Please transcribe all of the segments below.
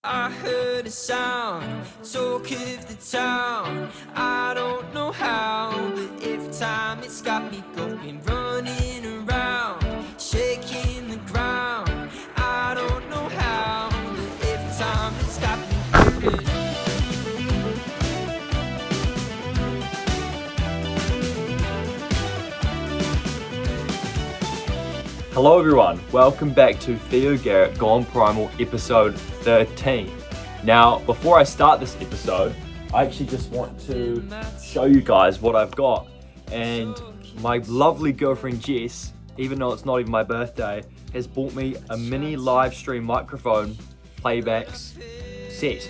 I heard a sound, talk of the town. I don't know how, but every time it's got me going, running around, shaking the ground. I don't know how, but every time it's got me going. Hello everyone, welcome back to Theo Garratt Gone Primal episode 13. Now, before I start this episode, I actually just want to show you guys what I've got. And my lovely girlfriend Jess, even though it's not even my birthday, has bought me a mini live stream microphone playbacks set.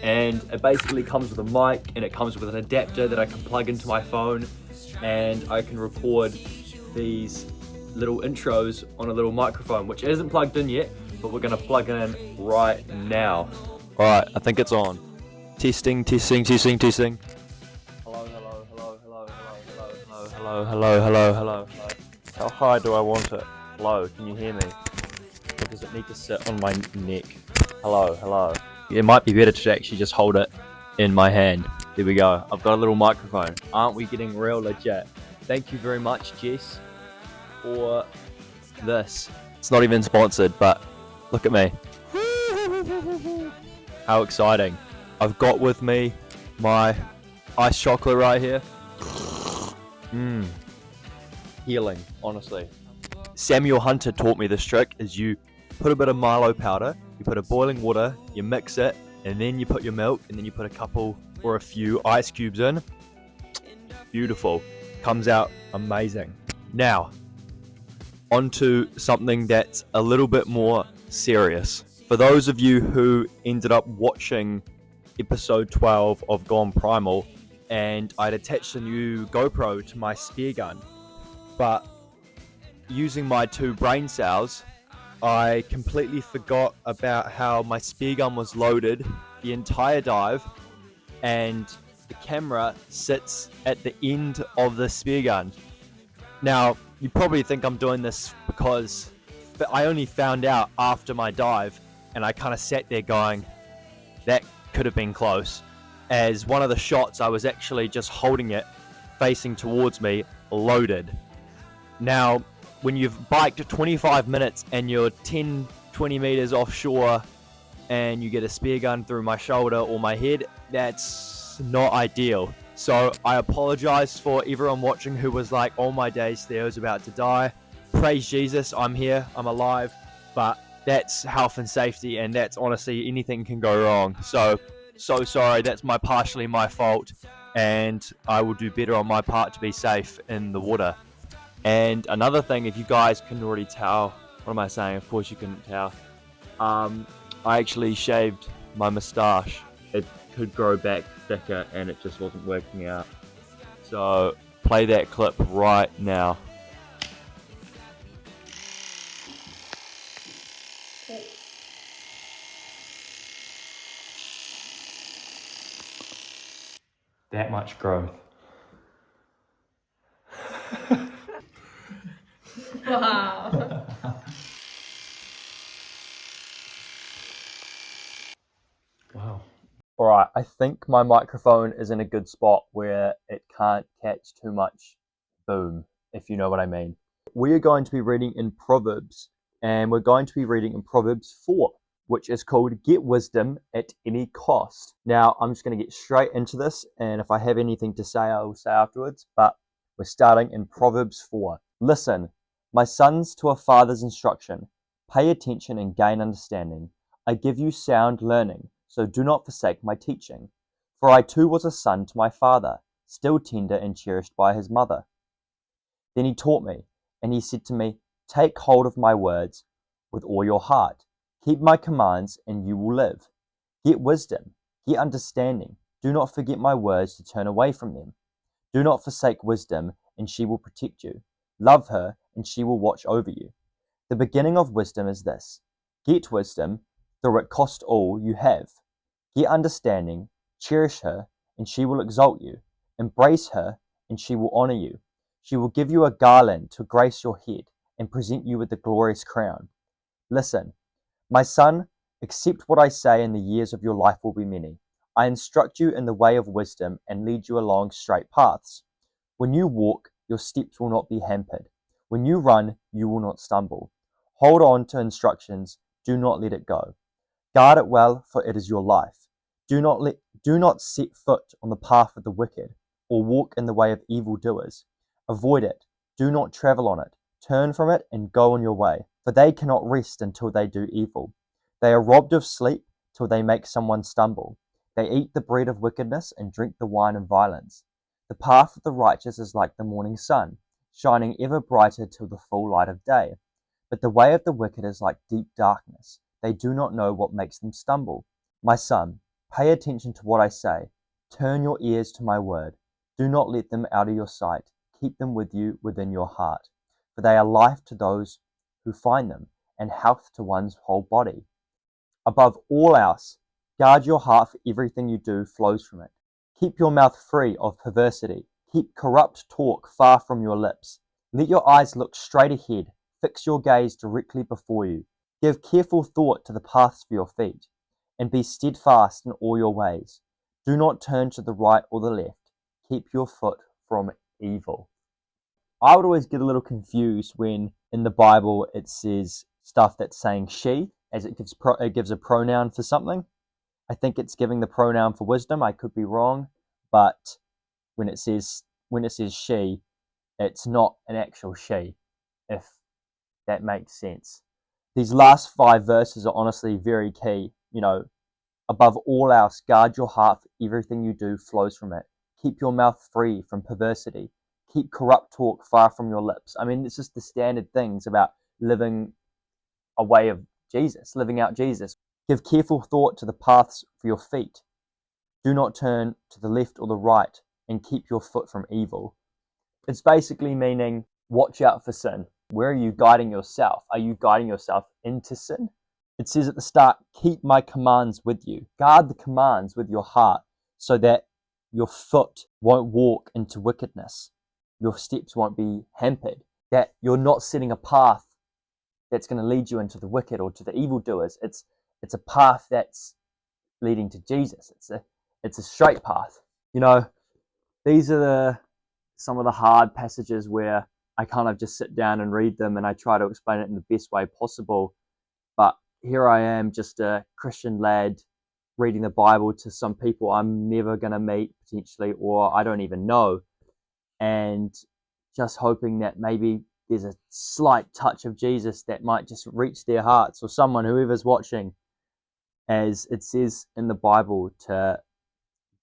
And it basically comes with a mic and it comes with an adapter that I can plug into my phone, and I can record these little intros on a little microphone, which isn't plugged in yet, but we're gonna plug it in right now. All right, I think it's on. Testing. Hello. How high do I want it? Hello, can you hear me? Or does it need to sit on my neck? Hello. It might be better to actually just hold it in my hand. There we go. I've got a little microphone. Aren't we getting real legit? Thank you very much, Jess, for this. It's not even sponsored, but look at me. How exciting. I've got with me my iced chocolate right here. Healing, honestly. Samuel Hunter taught me this trick. Is you put a bit of Milo powder, you put a boiling water, you mix it, and then you put your milk, and then you put a couple or a few ice cubes in. Beautiful. Comes out amazing. Now, onto something that's a little bit more serious. For those of you who ended up watching episode 12 of Gone Primal, and I'd attached a new GoPro to my spear gun, but using my 2 brain cells, I completely forgot about how my spear gun was loaded the entire dive, and the camera sits at the end of the spear gun. Now, you probably think I'm doing this because I only found out after my dive, and I kind of sat there going, that could have been close. As one of the shots, I was actually just holding it facing towards me, loaded. Now, when you've biked 25 minutes and you're 10, 20 meters offshore and you get a spear gun through my shoulder or my head, that's not ideal. So I apologize for everyone watching who was like, oh my days, Theo's about to die. Praise Jesus, I'm here, I'm alive. But that's health and safety, and that's honestly, anything can go wrong. So sorry, that's partially my fault, and I will do better on my part to be safe in the water. And another thing, if you guys can already tell, what am I saying? Of course you couldn't tell. I actually shaved my moustache. It could grow back thicker and it just wasn't working out. So play that clip right now. That much growth. Wow. Wow. Alright, I think my microphone is in a good spot where it can't catch too much boom, if you know what I mean. We are going to be reading in Proverbs, and we're going to be reading in Proverbs 4, which is called Get Wisdom at Any Cost. Now, I'm just going to get straight into this, and if I have anything to say, I will say afterwards, but we're starting in Proverbs 4. Listen, my sons, to a father's instruction. Pay attention and gain understanding. I give you sound learning, so do not forsake my teaching. For I too was a son to my father, still tender and cherished by his mother. Then he taught me, and he said to me, take hold of my words with all your heart. Keep my commands, and you will live. Get wisdom, get understanding. Do not forget my words to turn away from them. Do not forsake wisdom, and she will protect you. Love her, and she will watch over you. The beginning of wisdom is this. Get wisdom, though it cost all you have. Get understanding, cherish her, and she will exalt you. Embrace her, and she will honor you. She will give you a garland to grace your head and present you with a glorious crown. Listen, my son, Accept what I say, and the years of your life will be many. I instruct you in the way of wisdom and lead you along straight paths. When you walk, your steps will not be hampered. When you run, you will not stumble. Hold on to instructions, do not let it go. Guard it well, for it is your life. Do not set foot on the path of the wicked, or walk in the way of evildoers. Avoid it, do not travel on it. Turn from it and go on your way, for they cannot rest until they do evil. They are robbed of sleep till they make someone stumble. They eat the bread of wickedness and drink the wine of violence. The path of the righteous is like the morning sun, shining ever brighter till the full light of day. But the way of the wicked is like deep darkness. They do not know what makes them stumble. My son, pay attention to what I say. Turn your ears to my word. Do not let them out of your sight. Keep them with you within your heart. For they are life to those who find them, and health to one's whole body. Above all else, guard your heart, for everything you do flows from it. Keep your mouth free of perversity. Keep corrupt talk far from your lips. Let your eyes look straight ahead. Fix your gaze directly before you. Give careful thought to the paths for your feet, and be steadfast in all your ways. Do not turn to the right or the left. Keep your foot from evil. I would always get a little confused when in the Bible it says stuff that's saying she, as it gives a pronoun for something. I think it's giving the pronoun for wisdom. I could be wrong, but when it says she, it's not an actual she, if that makes sense. These last 5 verses are honestly very key. Above all else, guard your heart, for everything you do flows from it. Keep your mouth free from perversity. Keep corrupt talk far from your lips. I mean, it's just the standard things about living a way of Jesus, living out Jesus. Give careful thought to the paths for your feet. Do not turn to the left or the right, and keep your foot from evil. It's basically meaning, watch out for sin. Where are you guiding yourself? Are you guiding yourself into sin? It says at the start, keep my commands with you. Guard the commands with your heart so that your foot won't walk into wickedness. Your steps won't be hampered. That you're not setting a path that's going to lead you into the wicked or to the evildoers. It's a path that's leading to Jesus. It's a straight path. These are some of the hard passages where I kind of just sit down and read them, and I try to explain it in the best way possible. But here I am, just a Christian lad reading the Bible to some people I'm never going to meet potentially, or I don't even know, and just hoping that maybe there's a slight touch of Jesus that might just reach their hearts, or whoever's watching, as it says in the Bible to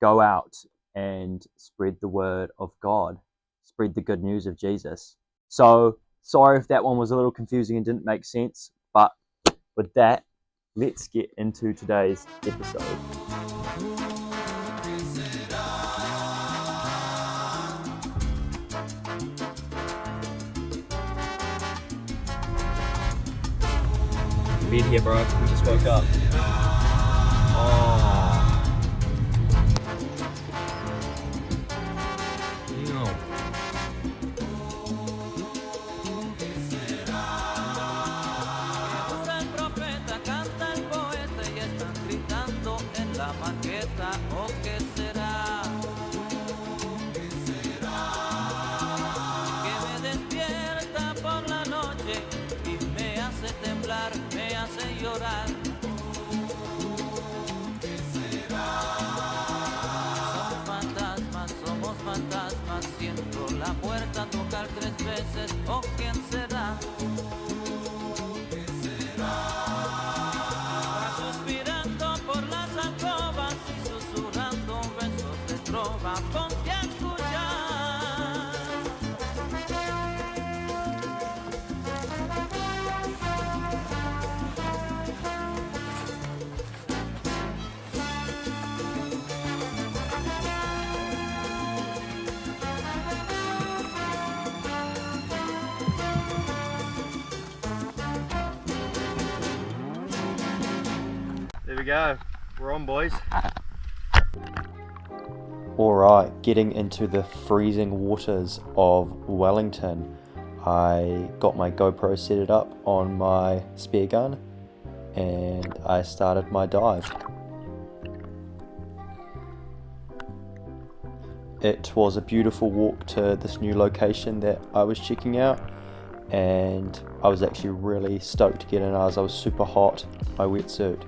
go out and spread the word of God, spread the good news of Jesus. So sorry if that one was a little confusing and didn't make sense, but with that, let's get into today's episode. Been here, bro. We just woke up. Oh. Siento la puerta tocar 3 veces, ¿o quién será? ¿Qué será? Suspirando por las alcobas y susurrando besos de trova, ponte a escuchar. There we go. We're on, boys. Alright, getting into the freezing waters of Wellington. I got my GoPro set up on my spare gun, and I started my dive. It was a beautiful walk to this new location that I was checking out, and I was actually really stoked to get in as I was super hot in my wetsuit,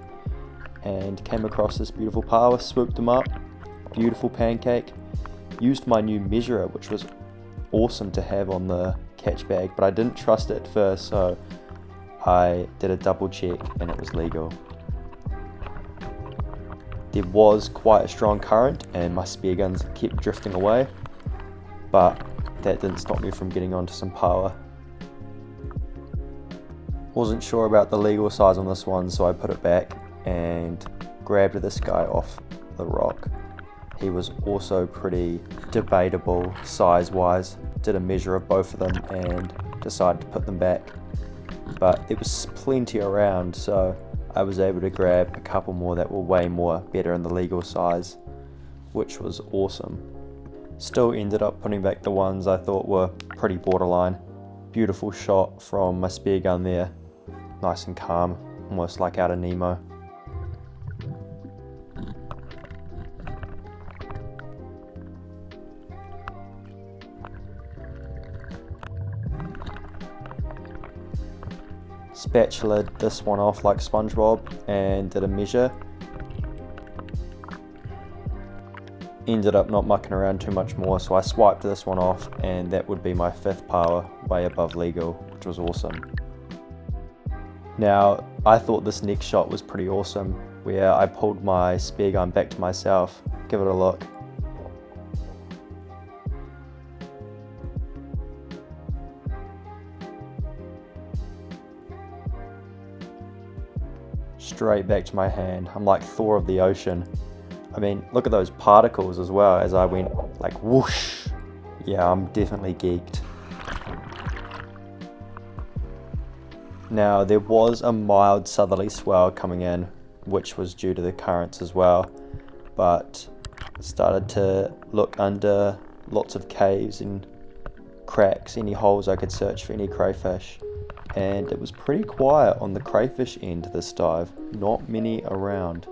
and came across this beautiful Pāua, swooped them up, beautiful pancake, used my new measurer, which was awesome to have on the catch bag, but I didn't trust it at first, so I did a double check and it was legal. There was quite a strong current and my spear guns kept drifting away, but that didn't stop me from getting onto some Pāua. Wasn't sure about the legal size on this one, so I put it back and grabbed this guy off the rock. He was also pretty debatable size wise. Did a measure of both of them and decided to put them back, but there was plenty around, so I was able to grab a couple more that were way more better in the legal size, which was awesome. Still ended up putting back the ones I thought were pretty borderline. Beautiful shot from my spear gun there, nice and calm, almost like out of Nemo. Spatula'd this one off like SpongeBob and did a measure. Ended up not mucking around too much more, so I swiped this one off, and that would be my 5th Pāua, way above legal, which was awesome. Now, I thought this next shot was pretty awesome, where I pulled my spear gun back to myself. Give it a look. Straight back to my hand. I'm like Thor of the ocean. I mean, look at those particles as well as I went like whoosh. Yeah, I'm definitely geeked. Now, there was a mild southerly swell coming in, which was due to the currents as well, but started to look under lots of caves and cracks, any holes I could search for any crayfish. And it was pretty quiet on the crayfish end of this dive, not many around.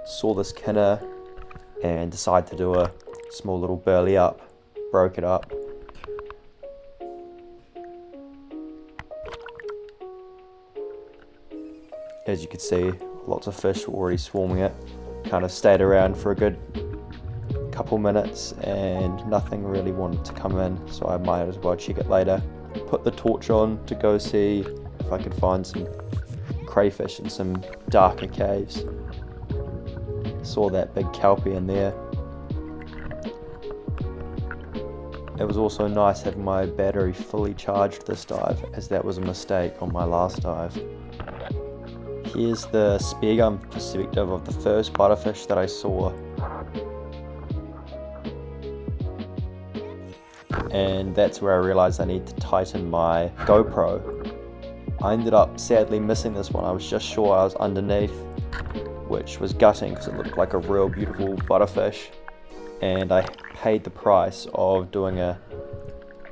Saw this kinner and decided to do a small little burley up, broke it up. As you can see, lots of fish were already swarming it. Kind of stayed around for a good couple minutes and nothing really wanted to come in, so I might as well check it later. Put the torch on to go see if I could find some crayfish in some darker caves. Saw that big kelpie in there. It was also nice having my battery fully charged this dive, as that was a mistake on my last dive. Here's the spear gun perspective of the first butterfish that I saw. And that's where I realized I need to tighten my GoPro. I ended up sadly missing this one. I was just sure I was underneath, which was gutting because it looked like a real beautiful butterfish, and I paid the price of doing a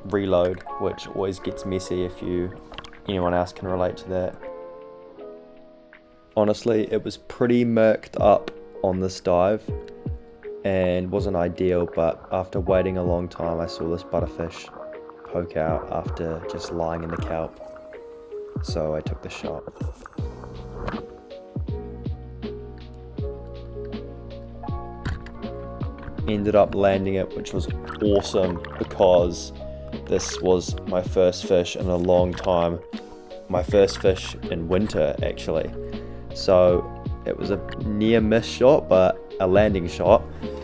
reload, which always gets messy if anyone else can relate to that. Honestly, it was pretty murked up on this dive and wasn't ideal, but after waiting a long time I saw this butterfish poke out after just lying in the kelp, so I took the shot. Ended up landing it, which was awesome because this was my first fish in a long time, my first fish in winter actually, so it was a near miss shot but a landing shot,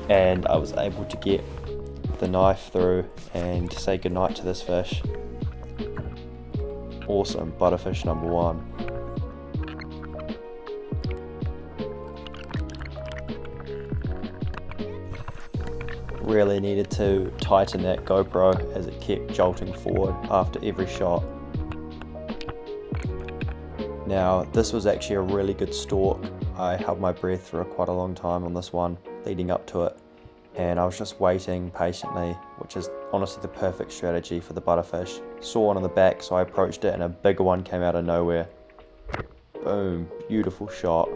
and I was able to get the knife through and say goodnight to this fish. Awesome, butterfish number 1. Really needed to tighten that GoPro as it kept jolting forward after every shot. Now, this was actually a really good stalk. I held my breath for quite a long time on this one leading up to it, and I was just waiting patiently, which is honestly the perfect strategy for the butterfish. Saw one on the back, so I approached it and a bigger one came out of nowhere. Boom, beautiful shot.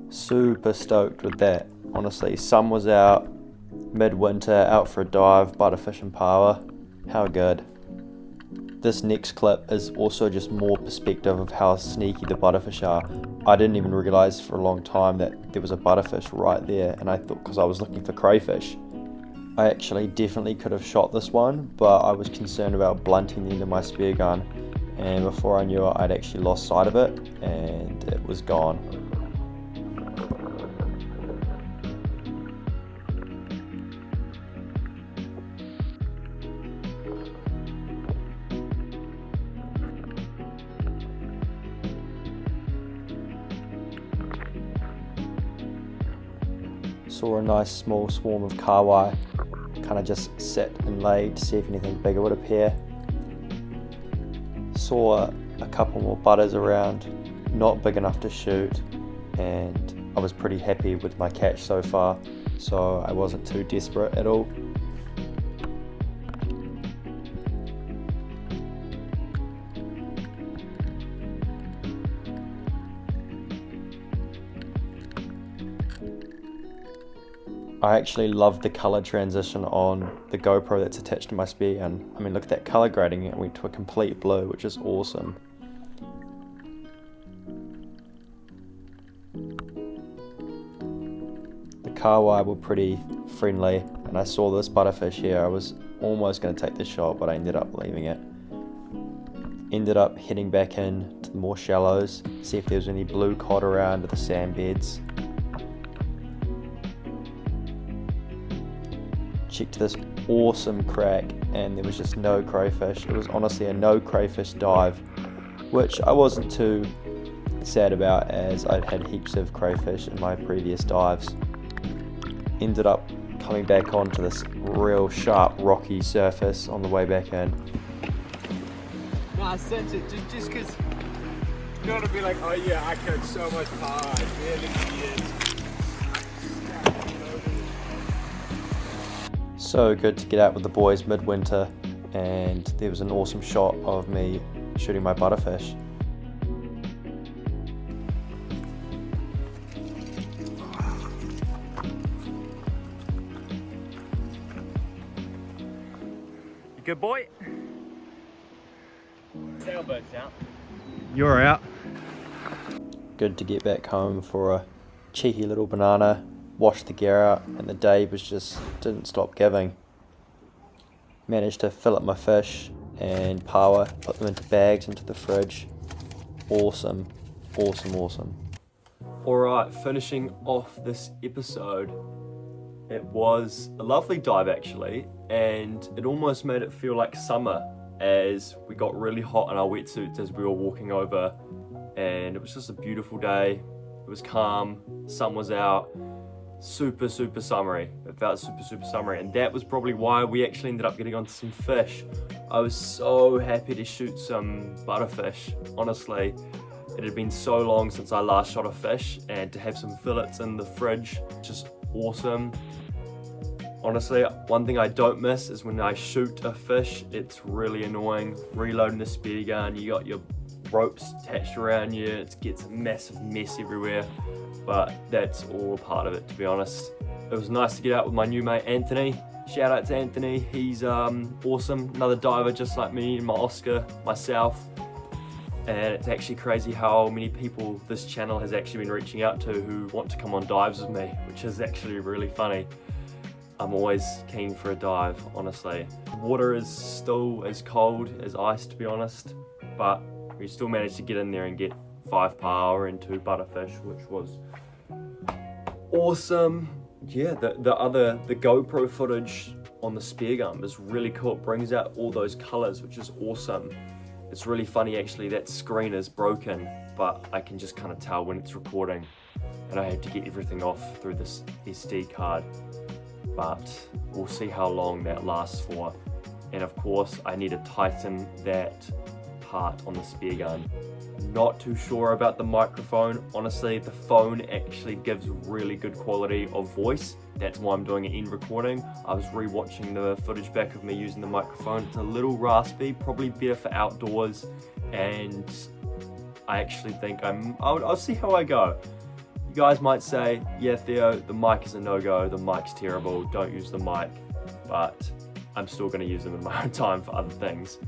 Super stoked with that. Honestly, sun was out, midwinter, out for a dive, butterfish in Pāua. How good. This next clip is also just more perspective of how sneaky the butterfish are. I didn't even realise for a long time that there was a butterfish right there, and I thought because I was looking for crayfish. I actually definitely could have shot this one, but I was concerned about blunting the end of my spear gun, and before I knew it, I'd actually lost sight of it, and it was gone. Saw a nice small swarm of kahawai, kind of just sit and laid to see if anything bigger would appear. Saw a couple more butters around, not big enough to shoot, and I was pretty happy with my catch so far, so I wasn't too desperate at all. I actually love the colour transition on the GoPro that's attached to my spear gun. I mean, look at that colour grading, it went to a complete blue, which is awesome. The kahawai were pretty friendly, and I saw this butterfish here. I was almost going to take the shot, but I ended up leaving it. Ended up heading back in to the more shallows, see if there was any blue cod around the sand beds. Checked this awesome crack, and there was just no crayfish. It was honestly a no crayfish dive, which I wasn't too sad about, as I'd had heaps of crayfish in my previous dives. Ended up coming back onto this real sharp rocky surface on the way back in. No, I sense it, just because you don't want to be like, oh yeah, I catch so much power, I really did. So good to get out with the boys midwinter, and there was an awesome shot of me shooting my butterfish. You good boy? Sailboat's out. You're out. Good to get back home for a cheeky little banana, wash the gear out, and the day was just didn't stop giving. Managed to fill up my fish and Pāua, put them into bags into the fridge. Awesome, awesome, awesome. Alright, finishing off this episode. It was a lovely dive actually, and it almost made it feel like summer as we got really hot in our wetsuits as we were walking over, and it was just a beautiful day. It was calm, sun was out, super summery. It felt super summery, and that was probably why we actually ended up getting onto some fish. I was so happy to shoot some butterfish. Honestly, it had been so long since I last shot a fish, and to have some fillets in the fridge, just awesome. Honestly, one thing I don't miss is when I shoot a fish, it's really annoying. Reloading the spear gun, you got your ropes attached around you, it gets a massive mess everywhere, but that's all part of it, to be honest. It was nice to get out with my new mate Anthony. Shout out to Anthony, he's awesome, another diver just like me, my Oscar, myself. And it's actually crazy how many people this channel has actually been reaching out to who want to come on dives with me, which is actually really funny. I'm always keen for a dive, honestly. The water is still as cold as ice, to be honest, but we still managed to get in there and get 5 Pāua and 2 butterfish, which was awesome. Yeah, the GoPro footage on the spear gun is really cool. It brings out all those colors, which is awesome. It's really funny actually, that screen is broken, but I can just kind of tell when it's recording, and I have to get everything off through this SD card. But we'll see how long that lasts for. And of course, I need to tighten that part on the spear gun. Not too sure about the microphone. Honestly, the phone actually gives really good quality of voice. That's why I'm doing an in recording. I was re-watching the footage back of me using the microphone. It's a little raspy, probably better for outdoors, and I actually think I'll see how I go. You guys might say, yeah, Theo, the mic is a no-go, the mic's terrible, don't use the mic, but I'm still gonna use them in my own time for other things.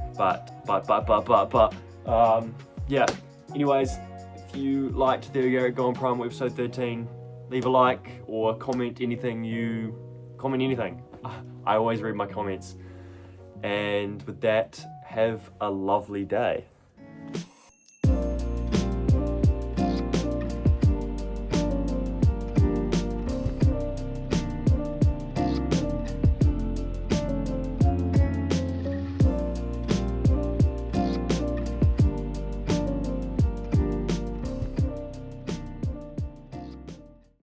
Yeah. Anyways, if you liked Theo Garratt Gone Primal episode 13, leave a like or comment anything. I always read my comments. And with that, have a lovely day.